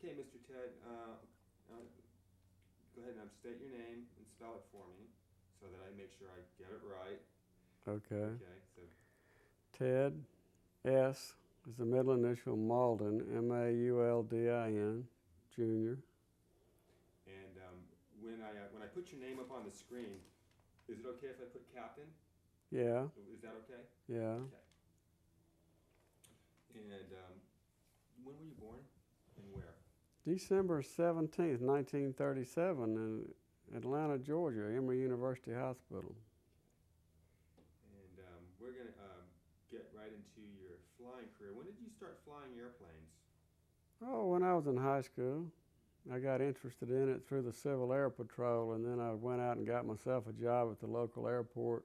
Okay, Mr. Ted, go ahead and state your name and spell it for me so that I make sure I get it right. Okay. Okay, so Ted S is the middle initial Mauldin, Mauldin, Jr. and when I put your name up on the screen, is it okay if I put Captain? Yeah, Is that okay? yeah. Okay. And when were you born and where? December 17th, 1937 in Atlanta, Georgia, Emory University Hospital. And we're going to get right into your flying career. When did you start flying airplanes? Oh, when I was in high school, I got interested in it through the Civil Air Patrol, and then I went out and got myself a job at the local airport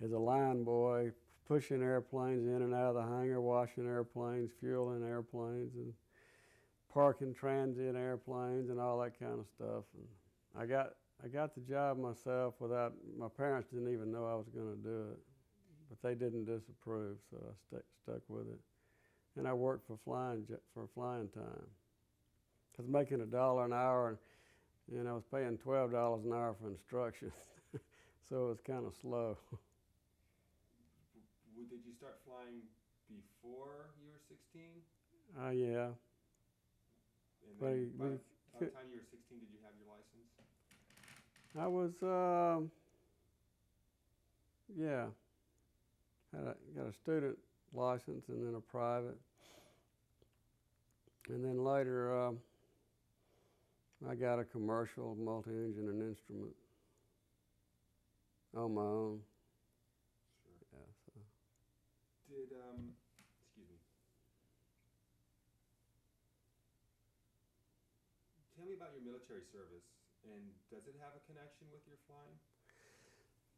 as a line boy, pushing airplanes in and out of the hangar, washing airplanes, fueling airplanes, and parking transient airplanes and all that kind of stuff. And I got the job myself without, my parents didn't even know I was going to do it, but they didn't disapprove, so I stuck with it. And I worked for flying time. I was making $1 an hour, and I was paying $12 an hour for instruction, so it was kind of slow. Did you start flying before you were 16? Yeah. And then by the time you were 16, did you have your license? I was, yeah, got a student license and then a private. And then later, I got a commercial multi-engine and instrument on my own. Sure. Yeah, so. Excuse me. Tell me about your military service, and does it have a connection with your flying?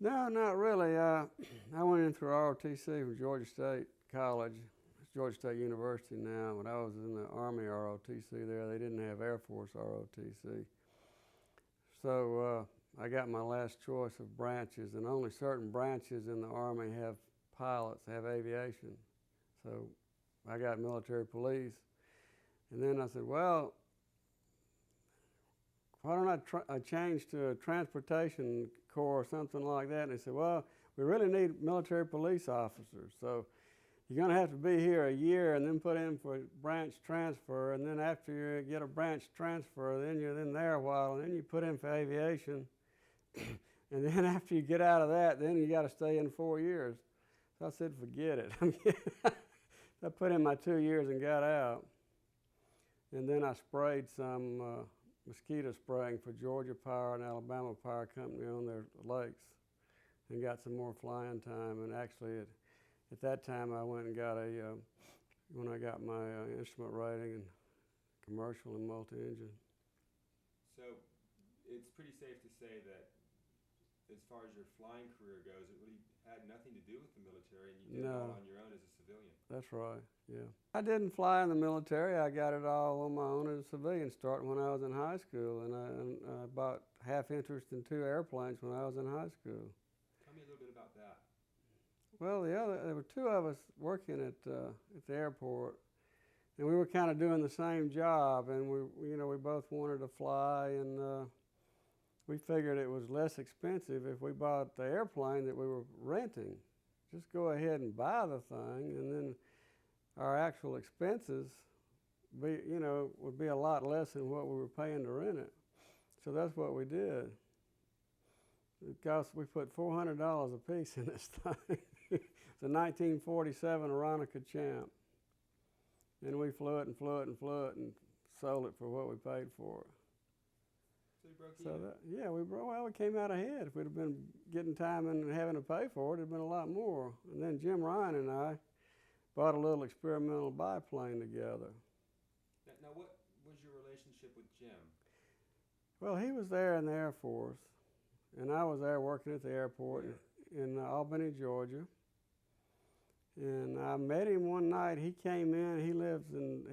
No, not really. I went in through ROTC from Georgia State College. It's Georgia State University now, but I was in the Army ROTC there. They didn't have Air Force ROTC. So I got my last choice of branches, and only certain branches in the Army have pilots, have aviation. So I got military police. And then I said, well, why don't I change to a transportation corps or something like that? And they said, well, we really need military police officers. So you're going to have to be here a year and then put in for branch transfer. And then after you get a branch transfer, then you're in there a while, and then you put in for aviation. And then after you get out of that, then you got to stay in 4 years. So I said, forget it. I put in my 2 years and got out. And then I sprayed some mosquito spraying for Georgia Power and Alabama Power Company on their lakes, and got some more flying time. And actually, at that time, I went and got when I got my instrument rating and commercial and multi-engine. So it's pretty safe to say that as far as your flying career goes, it really had nothing to do with the military, and you did it all on your own as a civilian. That's right, yeah. I didn't fly in the military. I got it all on my own as a civilian, starting when I was in high school, and I bought half interest in 2 airplanes when I was in high school. Tell me a little bit about that. Well, there were 2 of us working at the airport, and we were kind of doing the same job, and we both wanted to fly, and we figured it was less expensive if we bought the airplane that we were renting. Just go ahead and buy the thing, and then our actual expenses would be a lot less than what we were paying to rent it. So that's what we did. We put $400 a piece in this thing. It's a 1947 Aeronica Champ. And we flew it and flew it and flew it and sold it for what we paid for it. So you broke even? We came out ahead. If we'd have been getting time and having to pay for it, it'd been a lot more. And then Jim Ryan and I bought a little experimental biplane together. Now, what was your relationship with Jim? Well, he was there in the Air Force, and I was there working at the airport in Albany, Georgia. And I met him one night. He came in.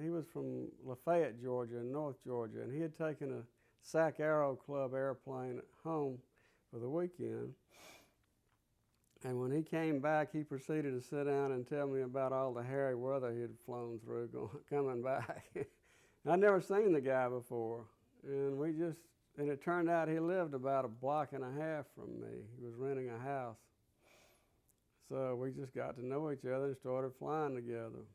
He was from Lafayette, Georgia, in North Georgia, and he had taken a SAC Aero Club airplane home for the weekend. And when he came back, he proceeded to sit down and tell me about all the hairy weather he had flown through coming back. I'd never seen the guy before, and it turned out he lived about a block and a half from me. He was renting a house. So we just got to know each other and started flying together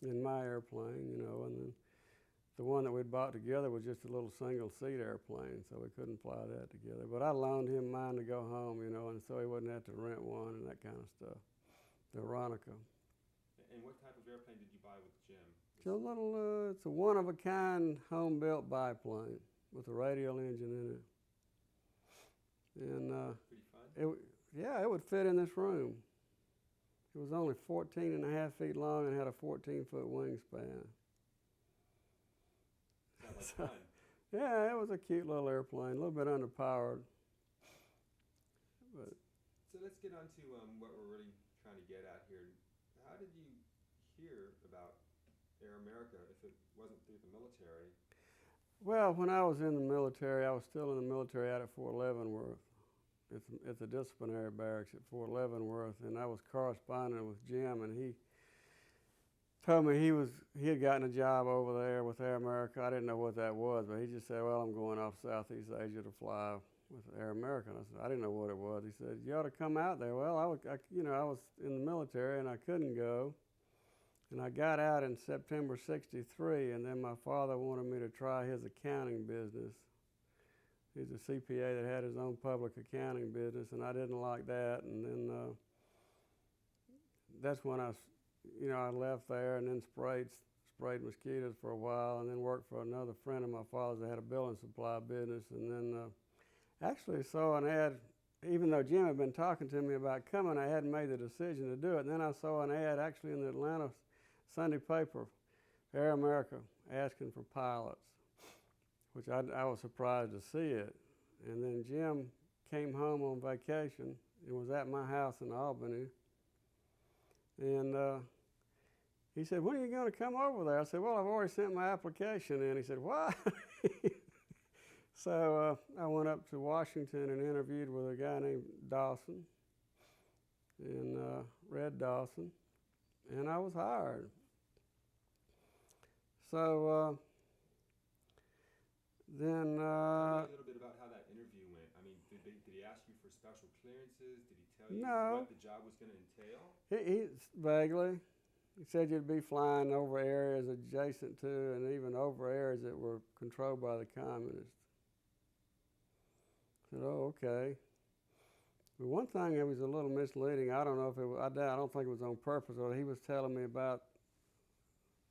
in my airplane, and then the one that we'd bought together was just a little single-seat airplane, so we couldn't fly that together. But I loaned him mine to go home, and so he wouldn't have to rent one and that kind of stuff. The Veronica. And what type of airplane did you buy with Jim? It's a one-of-a-kind home-built biplane with a radial engine in it. And pretty fun? It would fit in this room. It was only 14 and a half feet long and had a 14-foot wingspan. Sounds like fun. Yeah, it was a cute little airplane, a little bit underpowered. But so let's get on to what we're really trying to get at here. How did you hear about Air America if it wasn't through the military? Well, when I was in the military, I was still in the military out at Fort Leavenworth. It's a disciplinary barracks at Fort Leavenworth, and I was corresponding with Jim, and he told me he had gotten a job over there with Air America. I didn't know what that was, but he just said, "Well, I'm going off Southeast Asia to fly with Air America." And I said, "I didn't know what it was." He said, "You ought to come out there." Well, I was in the military and I couldn't go, and I got out in September '63, and then my father wanted me to try his accounting business. He's a CPA that had his own public accounting business, and I didn't like that. And then that's when I left there and then sprayed mosquitoes for a while, and then worked for another friend of my father's that had a building supply business. And then actually saw an ad, even though Jim had been talking to me about coming, I hadn't made the decision to do it. And then I saw an ad actually in the Atlanta Sunday paper, Air America, asking for pilots, which I was surprised to see it. And then Jim came home on vacation and was at my house in Albany. And he said, "When are you going to come over there?" I said, "Well, I've already sent my application in." He said, "What?" So I went up to Washington and interviewed with a guy named Dawson, and Red Dawson, and I was hired. So then... Tell me a little bit about how that interview went. I mean, did he ask you for special clearances? Did he tell you what the job was going to entail? He vaguely. He said you'd be flying over areas adjacent to and even over areas that were controlled by the communists. I said, "Oh, okay." But one thing that was a little misleading, I don't know if it was, I don't think it was on purpose, or he was telling me about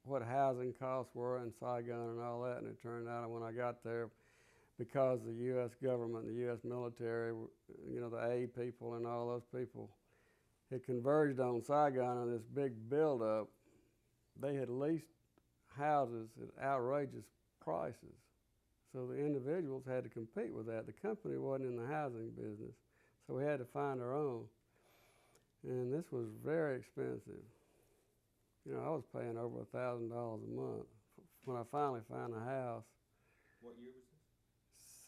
what housing costs were in Saigon and all that, and it turned out when I got there, because the U.S. government, the U.S. military, the A people and all those people had converged on Saigon on this big buildup, they had leased houses at outrageous prices. So the individuals had to compete with that. The company wasn't in the housing business, so we had to find our own. And this was very expensive. I was paying over $1,000 a month when I finally found a house. What year was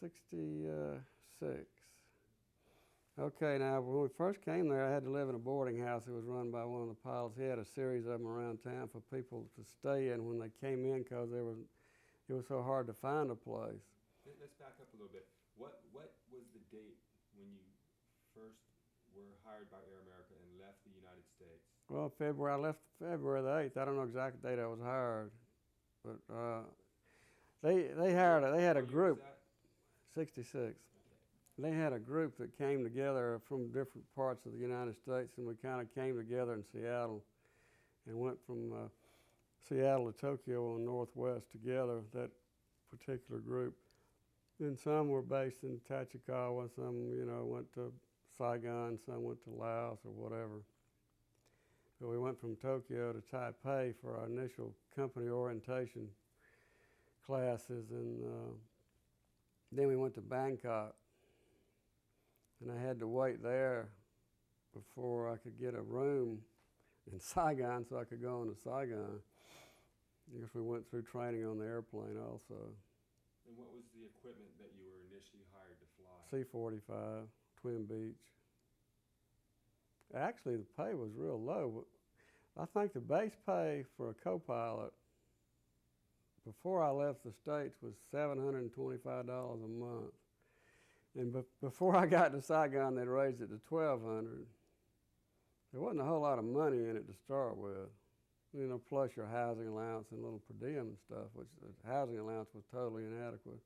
this? 66. Okay, now when we first came there, I had to live in a boarding house that was run by one of the pilots. He had a series of them around town for people to stay in when they came in, because it was so hard to find a place. Let's back up a little bit. What was the date when you first were hired by Air America and left the United States? Well, I left February the 8th. I don't know the exact date I was hired, but they had a group. 66. They had a group that came together from different parts of the United States, and we kind of came together in Seattle and went from Seattle to Tokyo on Northwest together, that particular group. And some were based in Tachikawa, some, went to Saigon, some went to Laos or whatever. So we went from Tokyo to Taipei for our initial company orientation classes, and then we went to Bangkok. And I had to wait there before I could get a room in Saigon so I could go on to Saigon. I guess we went through training on the airplane also. And what was the equipment that you were initially hired to fly? C-45, Twin Beach. Actually, the pay was real low. I think the base pay for a co-pilot before I left the States was $725 a month. And before I got to Saigon, they'd raised it to $1,200. There wasn't a whole lot of money in it to start with, you know, plus your housing allowance and little per diem and stuff, which the housing allowance was totally inadequate.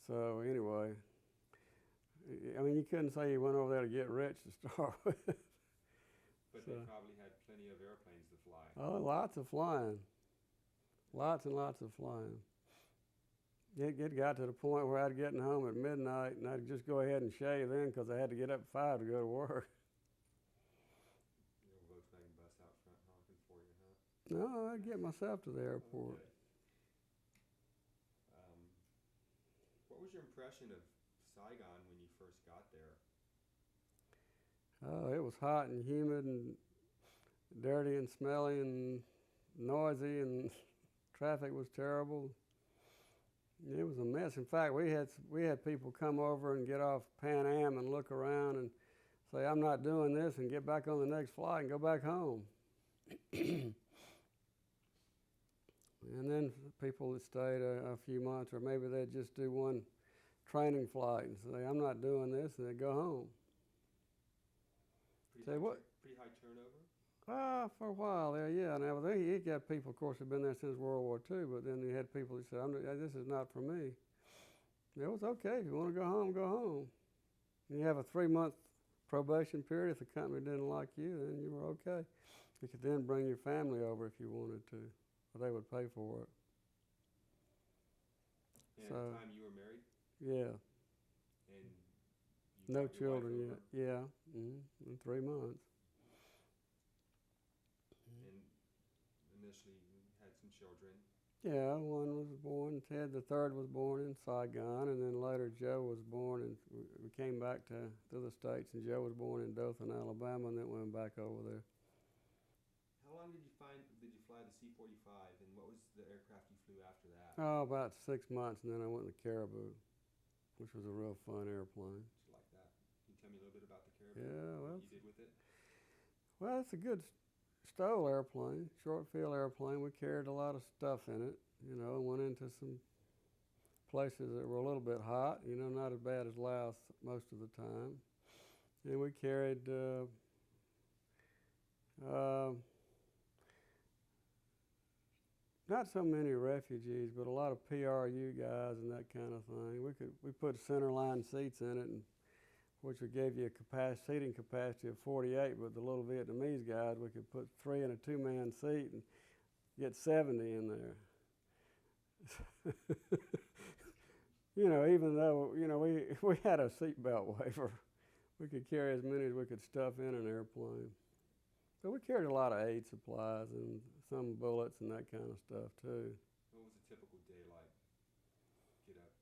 So anyway, I mean, you couldn't say you went over there to get rich to start with. But So, they probably had plenty of airplanes to fly. oh, lots of flying. Lots and lots of flying. It got to the point where I'd get home at midnight and I'd just go ahead and shave in because I had to get up at 5 to go to work. Your Volkswagen bus out front honking for you, huh? No, I'd get myself to the airport. Okay. What was your impression of Saigon when you first got there? Oh, it was hot and humid and dirty and smelly and noisy, and traffic was terrible. It was a mess. In fact, we had people come over and get off Pan Am and look around and say, "I'm not doing this," and get back on the next flight and go back home. And then people that stayed a few months, or maybe they'd just do one training flight and say, "I'm not doing this," and they'd go home. Pretty high turnover? For a while there, yeah. Now, you got people, of course, who've been there since World War II, but then you had people that said, "This is not for me." It was okay. If you want to go home, go home. And you have a 3-month probation period. If the company didn't like you, then you were okay. You could then bring your family over if you wanted to, or they would pay for it. And So, at the time you were married? yeah. And you No brought your wife children over? yet. Yeah. In 3 months. And initially you had some children. Yeah, one was born. Ted the third was born in Saigon, and then later Joe was born, and we came back to the States, and Joe was born in Dothan, Alabama, and then went back over there. How long did you fly the C-45, and what was the aircraft you flew after that? Oh, about 6 months, and then I went to Caribou, which was a real fun airplane. Did you like that? Can you tell me a little bit about the Caribou? Yeah, What you did with it? well, it's a good STOL airplane, short field airplane. We carried a lot of stuff in it, you know, and went into some places that were a little bit hot, you know, not as bad as Laos most of the time. And we carried not so many refugees, but a lot of PRU guys and that kind of thing. We put centerline seats in it, which would give you a seating capacity of 48, but the little Vietnamese guys, we could put 3 in a 2-man seat and get 70 in there. You know, even though, you know, we had a seatbelt waiver, we could carry as many as we could stuff in an airplane. But we carried a lot of aid supplies and some bullets and that kind of stuff too. What was a typical day like? Get up.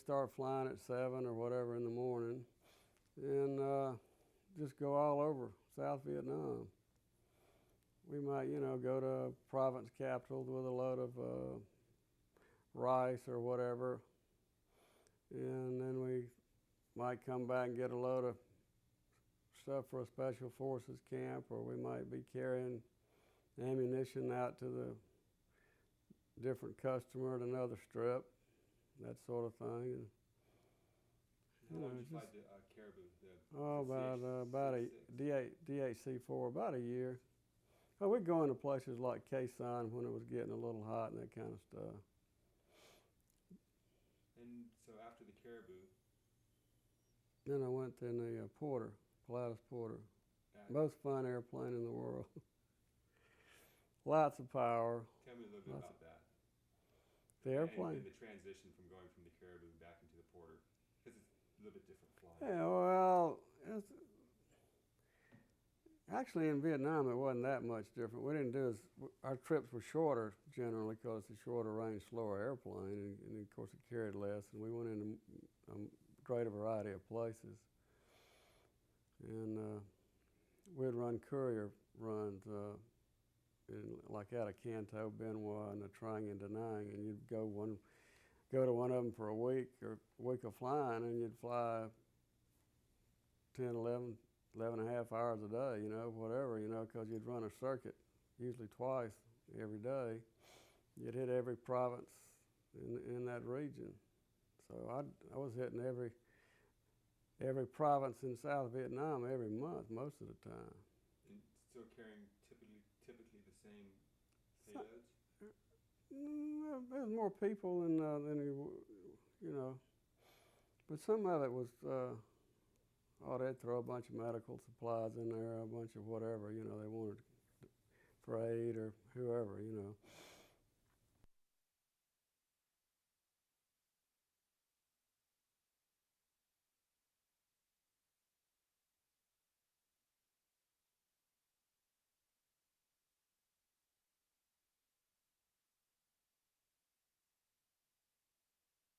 Start flying at 7 or whatever in the morning, and just go all over South Vietnam. We might, you know, go to province capitals with a load of rice or whatever, and then we might come back and get a load of stuff for a special forces camp, or we might be carrying ammunition out to the different customer at another strip, that sort of thing. And, How long did you fly the Caribou? About a DHC-4, about a year. Oh, we'd go into places like Quezon when it was getting a little hot and that kind of stuff. And so after the Caribou? Then I went in the Pilatus Porter. Most fun airplane in the world. Lots of power. Tell me a little bit about that. The airplane? And the transition from going from the Caribou back into the Porter, because it's a little bit different flying. Yeah, well, actually in Vietnam it wasn't that much different. We didn't our trips were shorter generally because it's a shorter range, slower airplane, and of course it carried less, and we went into a greater variety of places. And we'd run courier runs, like out of Canto, Benoit, and the Trang and Da Nang, and you'd go to one of them for a week of flying, and you'd fly 10, 11 and a half hours a day, you know, whatever, you know, because you'd run a circuit, usually twice every day. You'd hit every province in that region. So I was hitting every province in South Vietnam every month, most of the time. And still carrying typically the same payloads? There's more people than you know, but some of it was, they'd throw a bunch of medical supplies in there, a bunch of whatever, they wanted freight or whoever,